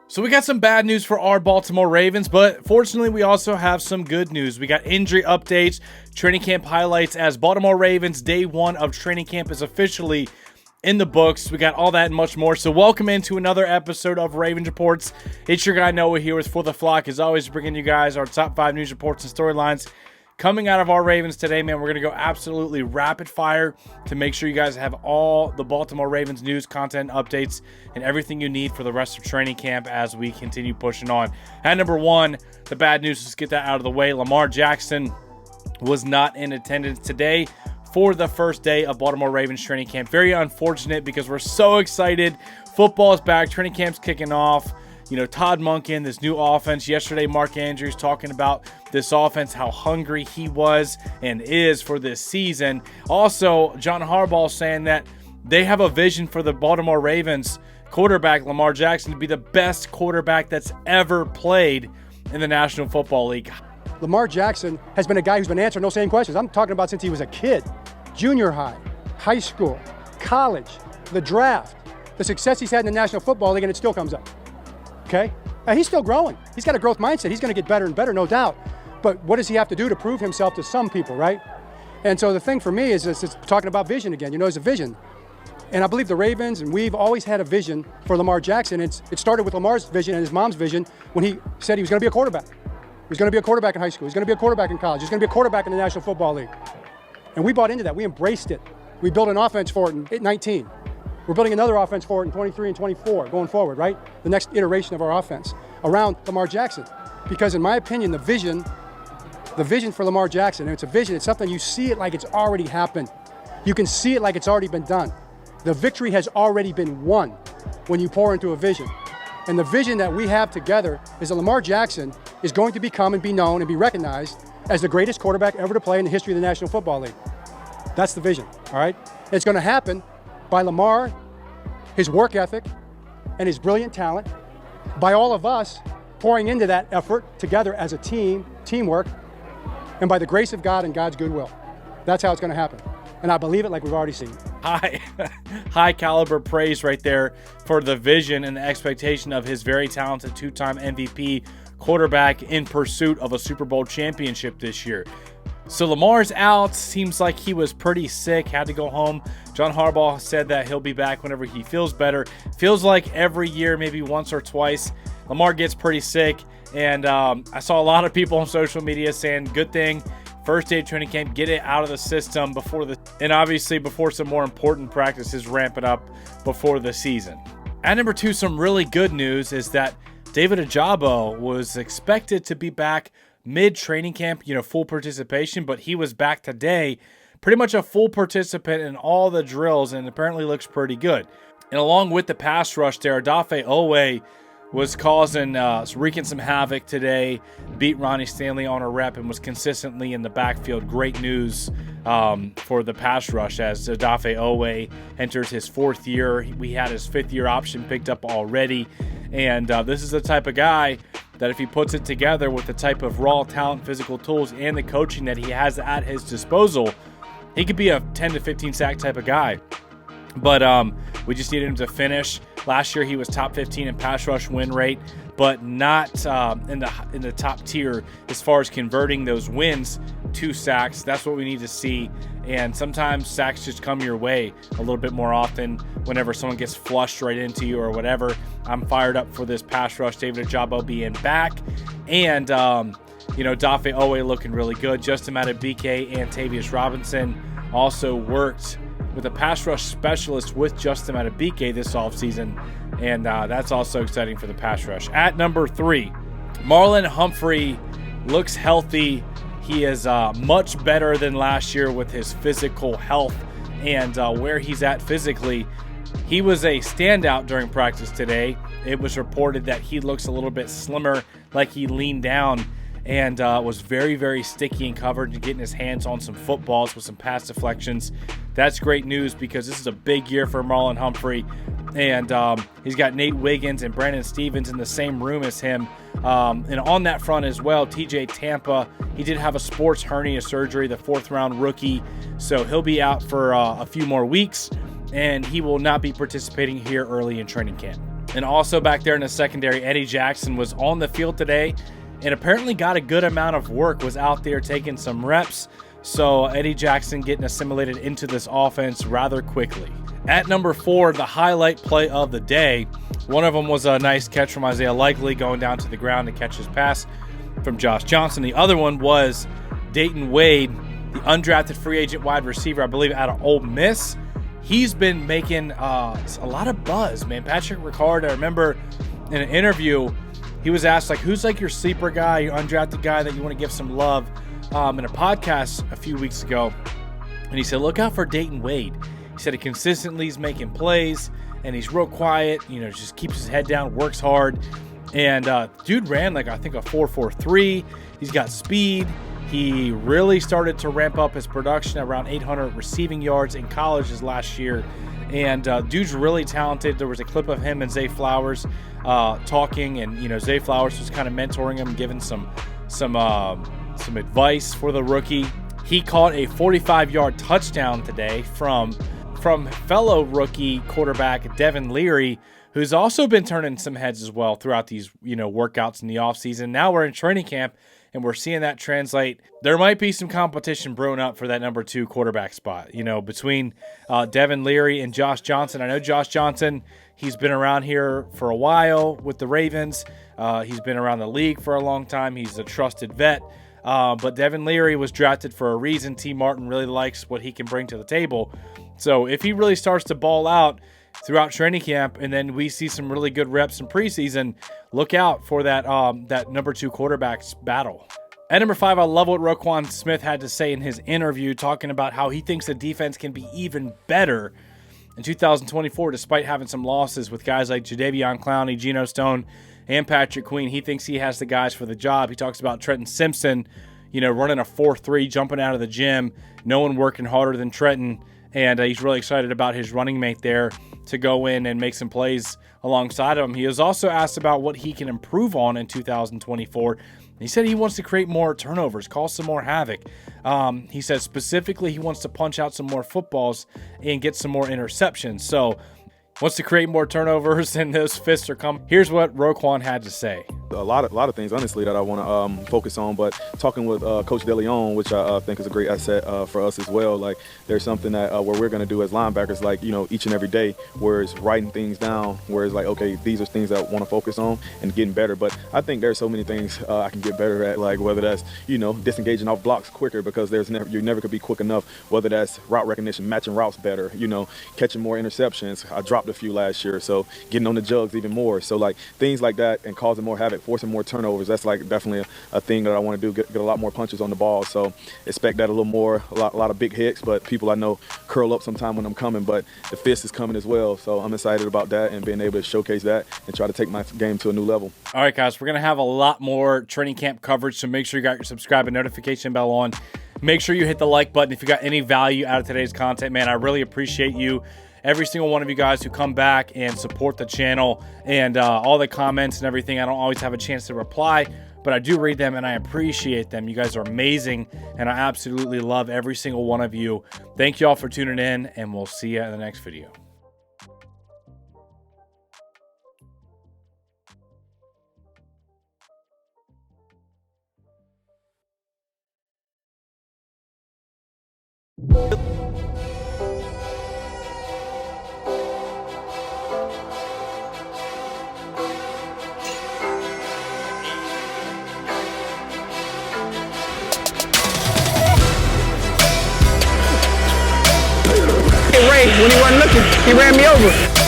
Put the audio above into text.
So we got some bad news for our Baltimore Ravens, but fortunately we also have some good news. We got injury updates, training camp highlights as Baltimore Ravens day one of training camp is officially in the books. We got all that and much more. So welcome into another episode of Ravens Reports. It's your guy Noah here with For the Flock, as always, bringing you guys our top 5 news reports and storylines coming out of our Ravens today. Man, we're going to go absolutely rapid fire to make sure you guys have all the Baltimore Ravens news, content, updates, and everything you need for the rest of training camp as we continue pushing on. At number 1, the bad news, let's get that out of the way. Lamar Jackson was not in attendance today for the first day of Baltimore Ravens training camp. Very unfortunate because we're so excited. Football is back. Training camp's kicking off. You know, Todd Monken, this new offense. Yesterday, Mark Andrews talking about this offense, how hungry he was and is for this season. Also, John Harbaugh saying that they have a vision for the Baltimore Ravens quarterback, Lamar Jackson, to be the best quarterback that's ever played in the National Football League. Lamar Jackson has been a guy who's been answering those same questions. I'm talking about since he was a kid, junior high, high school, college, the draft, the success he's had in the National Football League, and it still comes up. Okay? And he's still growing. He's got a growth mindset. He's going to get better and better, no doubt. But what does he have to do to prove himself to some people, right? And so the thing for me is it's talking about vision again. You know, there's a vision. And I believe the Ravens and we've always had a vision for Lamar Jackson. It started with Lamar's vision and his mom's vision when he said he was going to be a quarterback. He was going to be a quarterback in high school. He's going to be a quarterback in college. He's going to be a quarterback in the National Football League. And we bought into that. We embraced it. We built an offense for it in 19. We're building another offense for it in 23 and 24 going forward, right? The next iteration of our offense around Lamar Jackson. Because in my opinion, the vision for Lamar Jackson, and it's a vision, it's something you see it like it's already happened. You can see it like it's already been done. The victory has already been won when you pour into a vision. And the vision that we have together is that Lamar Jackson is going to become and be known and be recognized as the greatest quarterback ever to play in the history of the National Football League. That's the vision, all right? And it's going to happen by Lamar, his work ethic, and his brilliant talent, by all of us pouring into that effort together as a team, teamwork, and by the grace of God and God's goodwill. That's how it's going to happen. And I believe it like we've already seen. High caliber praise right there for the vision and the expectation of his very talented 2-time MVP quarterback in pursuit of a Super Bowl championship this year. So Lamar's out. Seems like he was pretty sick, had to go home. John Harbaugh said that he'll be back whenever he feels better. Feels like every year, maybe once or twice, Lamar gets pretty sick. And I saw a lot of people on social media saying, good thing, first day of training camp, get it out of the system and obviously before some more important practices ramp it up before the season. At number 2, some really good news is that David Ojabo was expected to be back mid-training camp, full participation, but he was back today, pretty much a full participant in all the drills, and apparently looks pretty good. And along with the pass rush there, Odafe Oweh was wreaking some havoc today, beat Ronnie Stanley on a rep, and was consistently in the backfield. Great news for the pass rush as Odafe Oweh enters his 4th year. We had his 5th-year option picked up already, and this is the type of guy that if he puts it together with the type of raw talent, physical tools, and the coaching that he has at his disposal, he could be a 10 to 15 sack type of guy. But we just needed him to finish. Last year he was top 15 in pass rush win rate, but not in the top tier as far as converting those wins to sacks. That's what we need to see. And sometimes sacks just come your way a little bit more often whenever someone gets flushed right into you or whatever. I'm fired up for this pass rush. David Ojabo being back. And, Odafe Oweh looking really good. Justin Madubuike and Tavius Robinson also worked with a pass rush specialist with Justin Madubuike this offseason. And that's also exciting for the pass rush. At number 3, Marlon Humphrey looks healthy. He is much better than last year with his physical health and where he's at physically. He was a standout during practice today. It was reported that he looks a little bit slimmer, like he leaned down and was very, very sticky and covered and getting his hands on some footballs with some pass deflections. That's great news because this is a big year for Marlon Humphrey. And he's got Nate Wiggins and Brandon Stevens in the same room as him. And on that front as well, TJ Tampa, he did have a sports hernia surgery, the 4th-round rookie. So he'll be out for a few more weeks, and he will not be participating here early in training camp. And also back there in the secondary, Eddie Jackson was on the field today and apparently got a good amount of work, was out there taking some reps. So Eddie Jackson getting assimilated into this offense rather quickly. At number 4, the highlight play of the day. One of them was a nice catch from Isaiah Likely going down to the ground to catch his pass from Josh Johnson. The other one was Dayton Wade, the undrafted free agent wide receiver, I believe, out of Ole Miss. He's been making a lot of buzz, man. Patrick Ricard, I remember in an interview, he was asked, like, who's like your sleeper guy, your undrafted guy that you want to give some love, in a podcast a few weeks ago. And he said, look out for Dayton Wade. He said he consistently is making plays, and he's real quiet, just keeps his head down, works hard. And dude ran like, I think, a 4.43. He's got speed. He really started to ramp up his production, around 800 receiving yards in college his last year. And dude's really talented. There was a clip of him and Zay Flowers talking, and Zay Flowers was kind of mentoring him, giving some advice for the rookie. He caught a 45-yard touchdown today from fellow rookie quarterback Devin Leary, who's also been turning some heads as well throughout these workouts in the offseason. Now we're in training camp, and we're seeing that translate. There might be some competition brewing up for that number 2 quarterback spot, between Devin Leary and Josh Johnson. I know Josh Johnson, he's been around here for a while with the Ravens. He's been around the league for a long time. He's a trusted vet. But Devin Leary was drafted for a reason. T. Martin really likes what he can bring to the table. So if he really starts to ball out throughout training camp, and then we see some really good reps in preseason, look out for that number 2 quarterbacks battle. At number 5, I love what Roquan Smith had to say in his interview, talking about how he thinks the defense can be even better in 2024, despite having some losses with guys like Jadeveon Clowney, Geno Stone, and Patrick Queen. He thinks he has the guys for the job. He talks about Trenton Simpson, running a 4.3, jumping out of the gym, no one working harder than Trenton. And he's really excited about his running mate there to go in and make some plays alongside of him. He was also asked about what he can improve on in 2024. He said he wants to create more turnovers, cause some more havoc. He said specifically he wants to punch out some more footballs and get some more interceptions. So wants to create more turnovers, and those fists are coming. Here's what Roquan had to say. A lot of things, honestly, that I want to focus on. But talking with Coach DeLeon, which I think is a great asset for us as well. Like, there's something that where we're going to do as linebackers, like, each and every day, where it's writing things down, where it's like, okay, these are things that I want to focus on and getting better. But I think there's so many things I can get better at, like whether that's disengaging off blocks quicker, because you never could be quick enough. Whether that's route recognition, matching routes better, catching more interceptions. I dropped a few last year, so getting on the jugs even more. So like things like that, and causing more havoc, forcing more turnovers. That's like definitely a thing that I want to do. Get a lot more punches on the ball. So expect that a little more. A lot of big hits, but people I know curl up sometime when I'm coming. But the fist is coming as well. So I'm excited about that and being able to showcase that and try to take my game to a new level. All right, guys, we're gonna have a lot more training camp coverage. So make sure you got your subscribe and notification bell on. Make sure you hit the like button if you got any value out of today's content, man. I really appreciate you. Every single one of you guys who come back and support the channel, and all the comments and everything. I don't always have a chance to reply, but I do read them and I appreciate them. You guys are amazing, and I absolutely love every single one of you. Thank you all for tuning in, and we'll see you in the next video. Ray, when he wasn't looking, he ran me over.